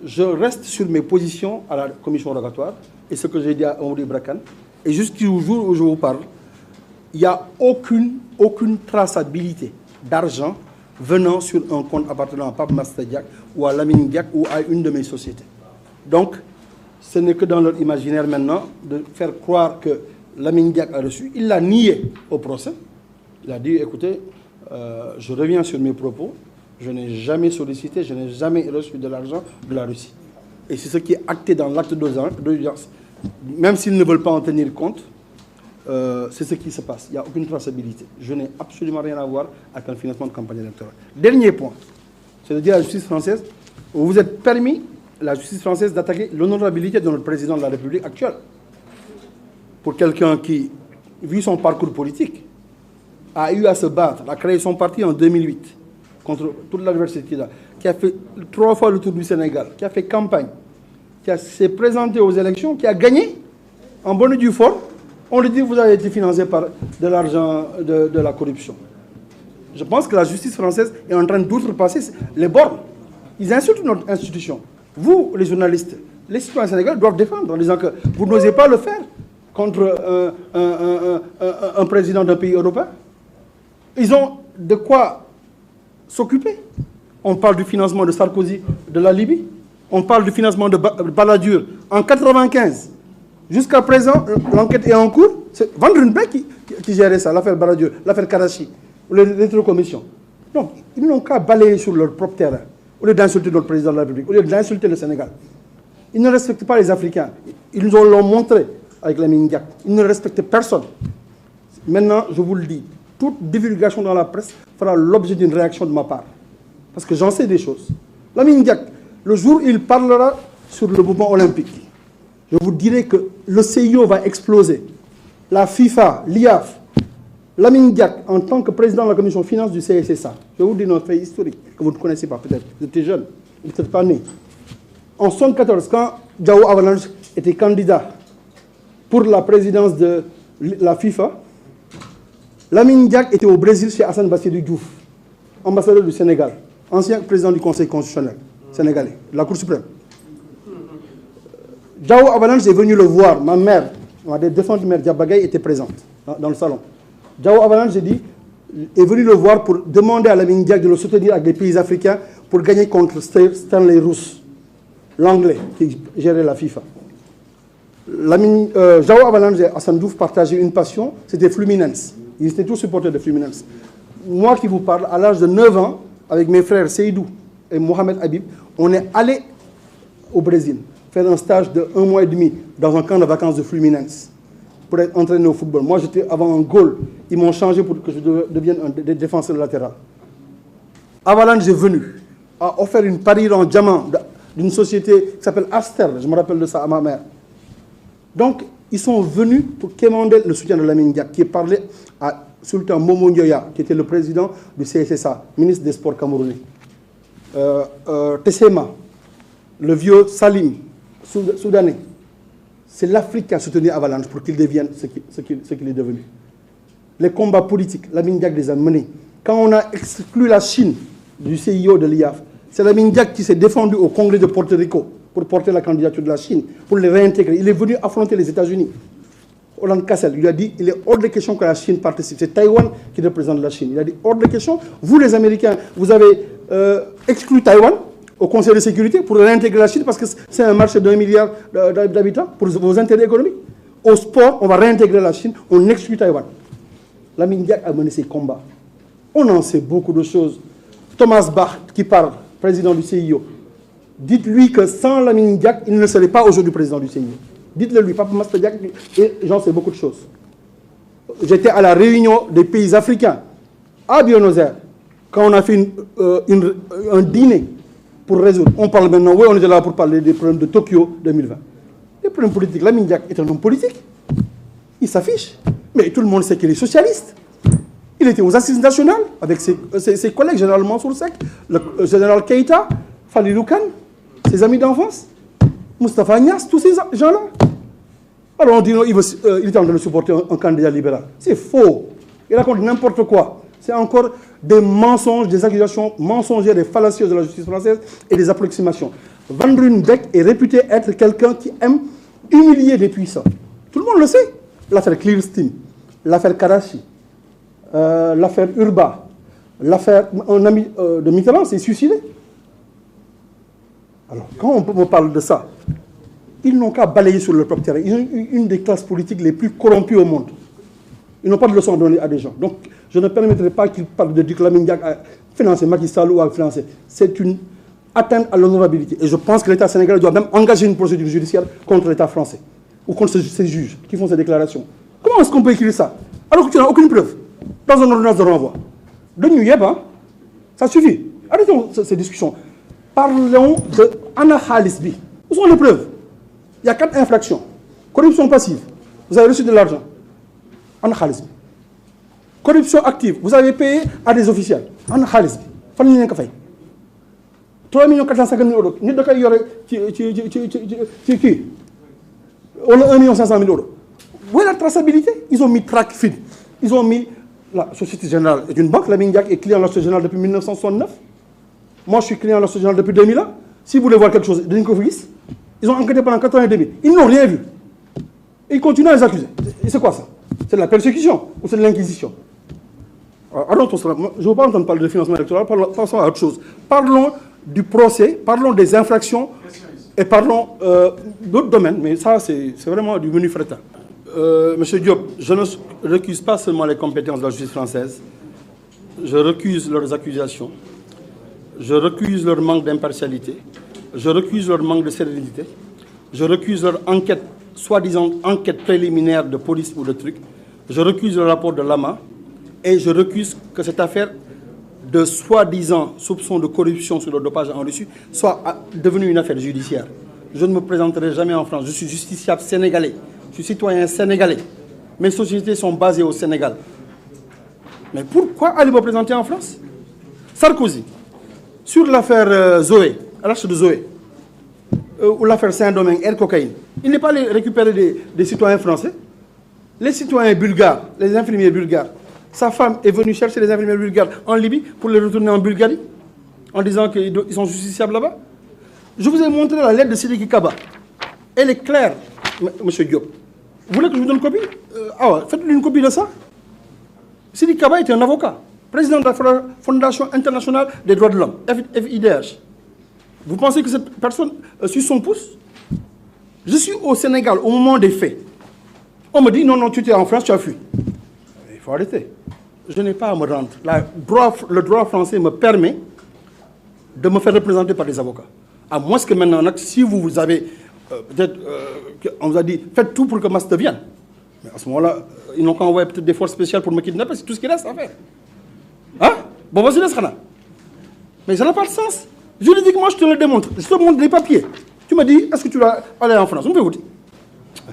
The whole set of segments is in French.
je reste sur mes positions à la commission rogatoire et ce que j'ai dit à Oumri Brakan. Et jusqu'au jour où je vous parle, il n'y a aucune traçabilité d'argent venant sur un compte appartenant à Pape Master Diack ou à Lamine Diack ou à une de mes sociétés. Donc, ce n'est que dans leur imaginaire maintenant de faire croire que Lamine Diack a reçu. Il l'a nié au procès. Il a dit, écoutez, je reviens sur mes propos. Je n'ai jamais sollicité, je n'ai jamais reçu de l'argent de la Russie. Et c'est ce qui est acté dans l'acte d'audience. Même s'ils ne veulent pas en tenir compte, c'est ce qui se passe. Il n'y a aucune traçabilité. Je n'ai absolument rien à voir avec un financement de campagne électorale. Dernier point, c'est de dire à la justice française, vous vous êtes permis, la justice française, d'attaquer l'honorabilité de notre président de la République actuelle. Pour quelqu'un qui, vu son parcours politique, a eu à se battre, a créé son parti en 2008, contre toute l'adversité qu'il a, qui a fait 3 fois le tour du Sénégal, qui a fait campagne, qui s'est présenté aux élections, qui a gagné, en bonne et due forme, on lui dit vous avez été financé par de l'argent de la corruption. Je pense que la justice française est en train d'outrepasser les bornes. Ils insultent notre institution. Vous, les journalistes, les citoyens sénégalais doivent défendre en disant que vous n'osez pas le faire contre un président d'un pays européen. Ils ont de quoi s'occuper. On parle du financement de Sarkozy de la Libye. On parle du financement de Balladur en 1995. Jusqu'à présent, l'enquête est en cours. C'est Van Runbeck qui gérait ça, l'affaire Balladur, l'affaire Karachi, les rétrocommissions. Donc, ils n'ont qu'à balayer sur leur propre terrain, au lieu d'insulter notre président de la République, au lieu d'insulter le Sénégal. Ils ne respectent pas les Africains. Ils nous l'ont montré avec Lamine Diack. Ils ne respectent personne. Maintenant, je vous le dis, toute divulgation dans la presse fera l'objet d'une réaction de ma part. Parce que j'en sais des choses. Lamine Diack, le jour où il parlera sur le mouvement olympique, je vous dirai que le CIO va exploser. La FIFA, l'IAF, Lamine Diack, en tant que président de la commission finance du CSSA, je vais vous dire un fait historique que vous ne connaissez pas peut-être. Vous étiez jeune, vous n'êtes pas né. En 1974, quand Diao Avalanche était candidat pour la présidence de la FIFA, Lamine Diack était au Brésil chez Hassan Bassirou Diouf, ambassadeur du Sénégal, ancien président du Conseil constitutionnel sénégalais, de la Cour suprême. Diao Avalanche est venu le voir. Ma mère, ma défunte mère Diabagay était présente dans le salon. Diao Avalanche, j'ai dit, est venu le voir pour demander à Lamine Diack de le soutenir avec des pays africains pour gagner contre Stanley Roos, l'anglais qui gérait la FIFA. Diao Avalanche et Hassan Diouf partageaient une passion, c'était Fluminense. Ils étaient tous supporters de Fluminense. Moi qui vous parle, à l'âge de 9 ans, avec mes frères Seydou et Mohamed Habib, on est allé au Brésil faire un stage de 1 mois et demi dans un camp de vacances de Fluminense pour être entraîné au football. Moi, j'étais avant un goal. Ils m'ont changé pour que je devienne un défenseur latéral. Avalanche est venu, a offert une parure en diamant d'une société qui s'appelle Aster. Je me rappelle de ça à ma mère. Donc, ils sont venus pour quémander le soutien de Lamine Diack, qui est parlé à Sultan Momo Ndoya, qui était le président du CSSA, ministre des Sports camerounais. Tessema, le vieux Salim, soudanais. C'est l'Afrique qui a soutenu Avalanche pour qu'il devienne ce qu'il est devenu. Les combats politiques, Lamine Diack les a menés. Quand on a exclu la Chine du CIO de l'IAF, c'est Lamine Diack qui s'est défendu au Congrès de Porto Rico pour porter la candidature de la Chine, pour les réintégrer. Il est venu affronter les États-Unis. Hollande Cassel lui a dit il est hors de question que la Chine participe. C'est Taïwan qui représente la Chine. Il a dit hors de question, vous les Américains, vous avez exclu Taïwan au Conseil de sécurité pour réintégrer la Chine parce que c'est un marché d'1 milliard d'habitants pour vos intérêts économiques. Au sport, on va réintégrer la Chine, on exclut Taïwan. Lamine Diack a mené ses combats. On en sait beaucoup de choses. Thomas Bach, qui parle, président du CIO, dites-lui que sans Lamine Diack, il ne serait pas aujourd'hui président du CIO. Dites-le lui, Papa Master Diack, et j'en sais beaucoup de choses. J'étais à la réunion des pays africains, à Buenos Aires, quand on a fait un dîner pour résoudre. On parle maintenant, oui, on était là pour parler des problèmes de Tokyo 2020. Les problèmes politiques, Lamine Diack est un homme politique. Il s'affiche. Mais tout le monde sait qu'il est socialiste. Il était aux assises nationales avec ses collègues, général Mansour Seck, le général Keïta, Falilou Kane, ses amis d'enfance, Moustapha Niasse, tous ces gens-là. Alors on dit non, il est en train de supporter un candidat libéral. C'est faux. Il raconte n'importe quoi. C'est encore des mensonges, des accusations mensongères et fallacieuses de la justice française et des approximations. Van Ruynbeck est réputé être quelqu'un qui aime humilier les puissants. Tout le monde le sait. L'affaire Clearstream, l'affaire Karachi, l'affaire Urba, l'affaire... Un ami de Mitterrand s'est suicidé. Alors, quand on me parle de ça, ils n'ont qu'à balayer sur leur propre terrain. Ils ont une des classes politiques les plus corrompues au monde. Ils n'ont pas de leçons à donner à des gens. Donc, je ne permettrai pas qu'ils parlent de Duc Lamine Diack à financer Macky Sall ou à financer. C'est une atteinte à l'honorabilité. Et je pense que l'État sénégalais doit même engager une procédure judiciaire contre l'État français ou contre ces juges qui font ces déclarations. Comment est-ce qu'on peut écrire ça alors que tu n'as aucune preuve dans une ordonnance de renvoi? De New York, hein? Ça suffit. Arrêtons ces discussions. Parlons de Anna Halisby. Où sont les preuves? Il y a 4 infractions. Corruption passive. Vous avez reçu de l'argent. Anna Halisby. Corruption active. Vous avez payé à des officiels. Anna Halisby. Fan ñu leen ko fay. 3 450 000 euros. Nit da koy yore ci kii. Wala 1 500 000 euros. Où est la traçabilité? Ils ont mis Tracfin. Ils ont mis la Société Générale est une banque. Lamine Diack est client de la Société Générale depuis 1969. Moi, je suis client de la Société Générale depuis 2000 ans. Si vous voulez voir quelque chose, ils ont enquêté pendant 4 ans et demi. Ils n'ont rien vu. Et ils continuent à les accuser. Et c'est quoi ça? C'est de la persécution ou c'est de l'inquisition? Alors, je ne veux pas entendre parler de financement électoral, passons à autre chose. Parlons du procès, parlons des infractions et parlons d'autres domaines, mais ça, c'est vraiment du menu fretin. Monsieur Diop, je ne recuse pas seulement les compétences de la justice française, je recuse leurs accusations, je recuse leur manque d'impartialité, je recuse leur manque de sérénité, je recuse leur enquête, soi-disant enquête préliminaire de police ou de trucs, je recuse le rapport de Lama et je recuse que cette affaire de soi-disant soupçon de corruption sur le dopage en Russie soit devenue une affaire judiciaire. Je ne me présenterai jamais en France, je suis justiciable sénégalais, je suis citoyen sénégalais. Mes sociétés sont basées au Sénégal. Mais pourquoi aller me présenter en France? Sarkozy, sur l'affaire Zoé, l'arche de Zoé, ou l'affaire Saint-Domingue, Air Cocaïne, il n'est pas allé récupérer des citoyens français. Les citoyens bulgares, les infirmiers bulgares, sa femme est venue chercher les infirmiers bulgares en Libye pour les retourner en Bulgarie, en disant qu'ils sont justiciables là-bas. Je vous ai montré la lettre de Sidiki Kaba. Elle est claire, monsieur Diop. Vous voulez que je vous donne une copie? Faites-lui une copie de ça. Sidiki Kaba était un avocat, président de la Fondation internationale des droits de l'homme, FIDH. Vous pensez que cette personne suit son pouce? Je suis au Sénégal au moment des faits. On me dit non, tu étais en France, tu as fui. Il faut arrêter. Je n'ai pas à me rendre. Le droit français me permet de me faire représenter par des avocats. À moins que maintenant, si vous avez peut-être, on vous a dit, faites tout pour que Master vienne. Mais à ce moment-là, ils n'ont qu'à envoyer peut-être des forces spéciales pour me kidnapper, c'est tout ce qu'il reste à faire. Hein? Bon, vas-y, laisse-la. Mais ça n'a pas de sens. Juridiquement, je te le démontre. Je te montre les papiers. Tu me dis, est-ce que tu vas aller en France? On peut vous dire.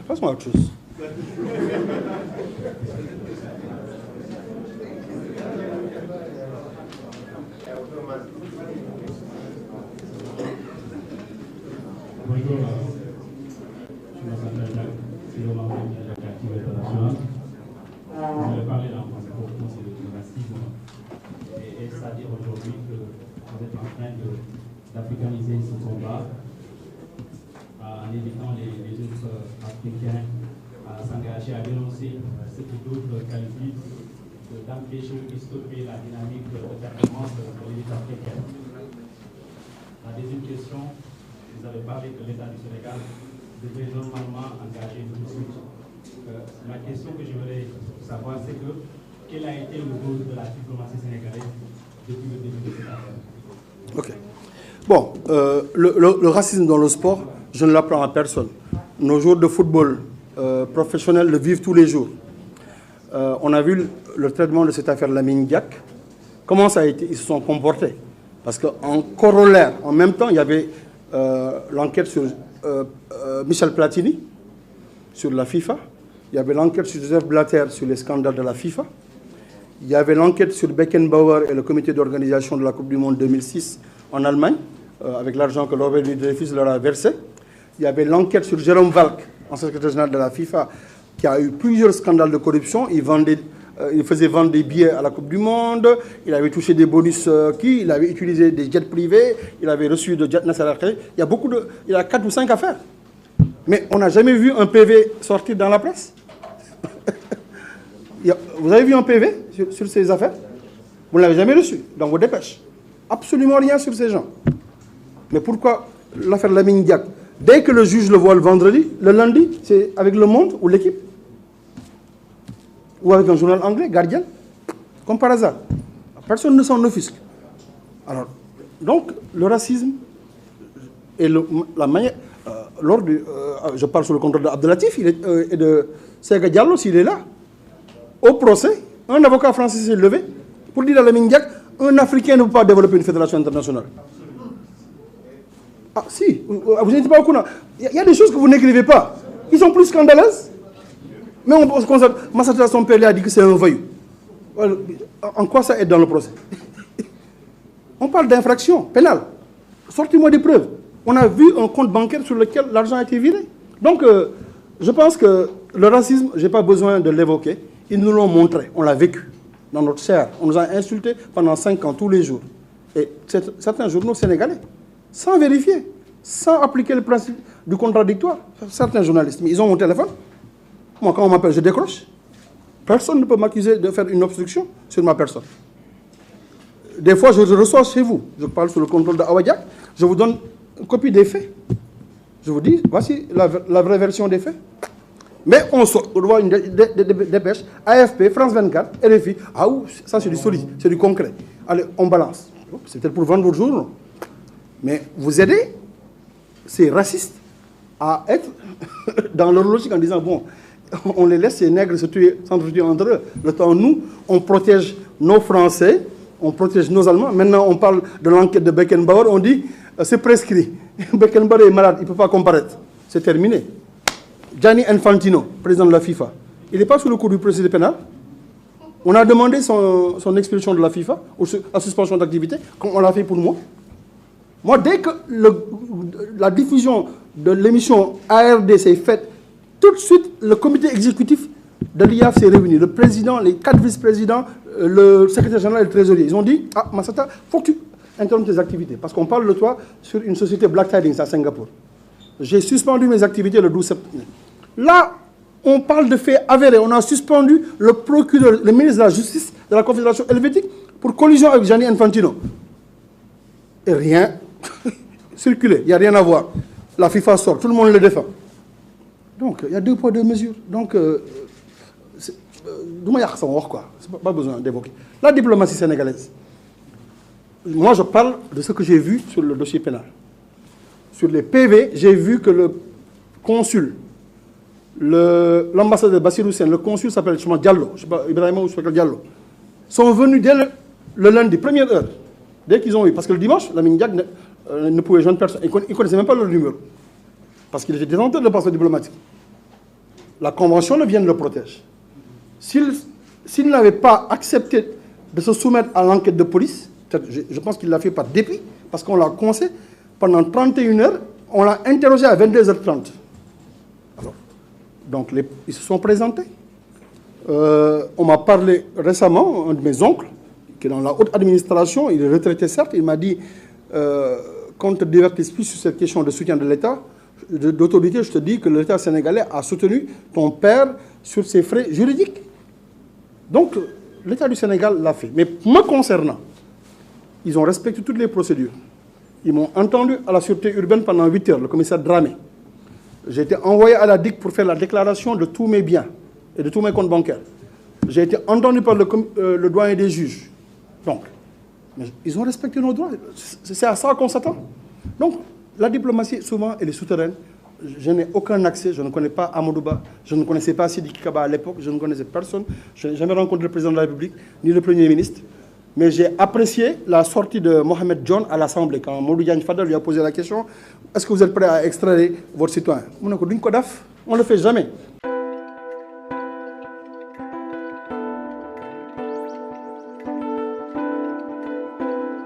Passons à autre chose. Bonjour, je m'appelle Jacques, c'est le membre de la Active International. Je vais parler dans mon propos sur le racisme. Et c'est-à-dire aujourd'hui que vous êtes en train d'africaniser ce combat en évitant les autres Africains à s'engager à dénoncer ce que d'autres qualifient d'empêcher ou de stopper la dynamique de performance de l'élite africaine. La deuxième question, vous avez parlé que l'État du Sénégal devait normalement engager une poursuite. La question que je voudrais savoir, c'est que quel a été le rôle de la diplomatie sénégalaise depuis le début de cette affaire? Ok. Bon, le racisme dans le sport, je ne l'apprends à personne. Nos joueurs de football professionnels le vivent tous les jours. On a vu le traitement de cette affaire Lamine Diack. Comment ça a été? Ils se sont comportés. Parce qu'en corollaire, en même temps, il y avait l'enquête sur Michel Platini, sur la FIFA. Il y avait l'enquête sur Joseph Blatter sur les scandales de la FIFA. Il y avait l'enquête sur Beckenbauer et le comité d'organisation de la Coupe du Monde 2006 en Allemagne, avec l'argent que Robert Louis Dreyfus leur a versé. Il y avait l'enquête sur Jérôme Valk, ancien secrétaire général de la FIFA, qui a eu plusieurs scandales de corruption. Il vendait il faisait vendre des billets à la Coupe du Monde, il avait touché des bonus il avait utilisé des jets privés, il avait reçu de jets nationaux. Il y a 4 ou 5 affaires. Mais on n'a jamais vu un PV sortir dans la presse. Vous avez vu un PV sur ces affaires? Vous ne l'avez jamais reçu dans vos dépêches. Absolument rien sur ces gens. Mais pourquoi l'affaire Lamine Diack? Dès que le juge le voit le vendredi, le lundi, c'est avec Le Monde ou l'Équipe. Ou avec un journal anglais, Guardian. Comme par hasard. Personne ne s'en offusque. Alors, donc, le racisme et la manière... je parle sous le contrôle d'Abdelatif et de Sega Diallo, s'il est là. Au procès, un avocat français s'est levé pour dire à Lamine Diack, un Africain ne peut pas développer une fédération internationale. Ah si, vous n'êtes pas au courant. Il y a des choses que vous n'écrivez pas, qui sont plus scandaleuses. Mais on se constate, Massata son père a dit que c'est un voyou. En quoi ça aide dans le procès? On parle d'infraction pénale. Sortez-moi des preuves. On a vu un compte bancaire sur lequel l'argent a été viré. Donc, je pense que le racisme, je n'ai pas besoin de l'évoquer. Ils nous l'ont montré, on l'a vécu dans notre chair. On nous a insultés pendant 5 ans, tous les jours. Et certains journaux sénégalais, sans vérifier, sans appliquer le principe du contradictoire. Certains journalistes, mais ils ont mon téléphone. Moi, quand on m'appelle, je décroche. Personne ne peut m'accuser de faire une obstruction sur ma personne. Des fois, je reçois chez vous. Je parle sous le contrôle d'Awa Diack. Je vous donne une copie des faits. Je vous dis, voici la vraie version des faits. Mais on voit une dépêche, AFP, France 24, RFI. Ah oui, ça c'est du solide, c'est du concret. Allez, on balance. C'est peut-être pour vendre votre journal. Mais vous aidez ces racistes à être dans leur logique en disant, bon, on les laisse ces nègres s'entretuer entre eux. Le temps, nous, on protège nos Français, on protège nos Allemands. Maintenant, on parle de l'enquête de Beckenbauer, on dit, c'est prescrit. Beckenbauer est malade, il ne peut pas comparaître. C'est terminé. Gianni Infantino, président de la FIFA, il n'est pas sous le coup du procédé pénal. On a demandé son expulsion de la FIFA, ou la suspension d'activité, comme on l'a fait pour moi. Moi, dès que la diffusion de l'émission ARD s'est faite, tout de suite, le comité exécutif de l'IAF s'est réuni. Le président, les 4 vice-présidents, le secrétaire général et le trésorier. Ils ont dit, ah, Massata, il faut que tu interrompes tes activités. Parce qu'on parle de toi sur une société Black Tidings à Singapour. J'ai suspendu mes activités le 12 septembre. Là, on parle de faits avérés. On a suspendu le procureur, le ministre de la Justice de la Confédération helvétique pour collision avec Gianni Infantino. Et rien. Circuler, il n'y a rien à voir. La FIFA sort, tout le monde le défend. Donc, il y a 2 poids, 2 mesures. Donc, c'est pas besoin d'évoquer. La diplomatie sénégalaise. Moi, je parle de ce que j'ai vu sur le dossier pénal. Sur les PV, j'ai vu que le consul, l'ambassadeur Bassirou Sène, le consul s'appelle Diallo, je ne sais pas, Ibrahima ou Diallo, sont venus dès le lundi, première heure, dès qu'ils ont eu, parce que le dimanche, Lamine Diack ne pouvait joindre personne. Ils ne connaissaient même pas leur numéro, parce qu'il était détenteur de passeport diplomatique. La convention ne vient de le protéger. S'il n'avait pas accepté de se soumettre à l'enquête de police, je pense qu'il l'a fait par dépit, parce qu'on l'a conseillé. Pendant 31 heures, on l'a interrogé à 22h30. Alors, donc, ils se sont présentés. On m'a parlé récemment, un de mes oncles, qui est dans la haute administration, il est retraité certes, il m'a dit, qu'on ne te divertisse plus sur cette question de soutien de l'État, d'autorité, je te dis que l'État sénégalais a soutenu ton père sur ses frais juridiques. Donc, l'État du Sénégal l'a fait. Mais me concernant, ils ont respecté toutes les procédures. Ils m'ont entendu à la sûreté urbaine pendant 8 heures, le commissaire Dramé. J'ai été envoyé à la DIC pour faire la déclaration de tous mes biens et de tous mes comptes bancaires. J'ai été entendu par le doyen des juges. Donc, ils ont respecté nos droits. C'est à ça qu'on s'attend. Donc, la diplomatie, souvent, elle est souterraine. Je n'ai aucun accès. Je ne connais pas Amadouba. Je ne connaissais pas Sidi Kaba à l'époque. Je ne connaissais personne. Je n'ai jamais rencontré le président de la République, ni le Premier ministre. Mais j'ai apprécié la sortie de Mohamed John à l'Assemblée, quand Modou Diagne Fada lui a posé la question, est-ce que vous êtes prêt à extraire votre citoyen? On ne le fait jamais.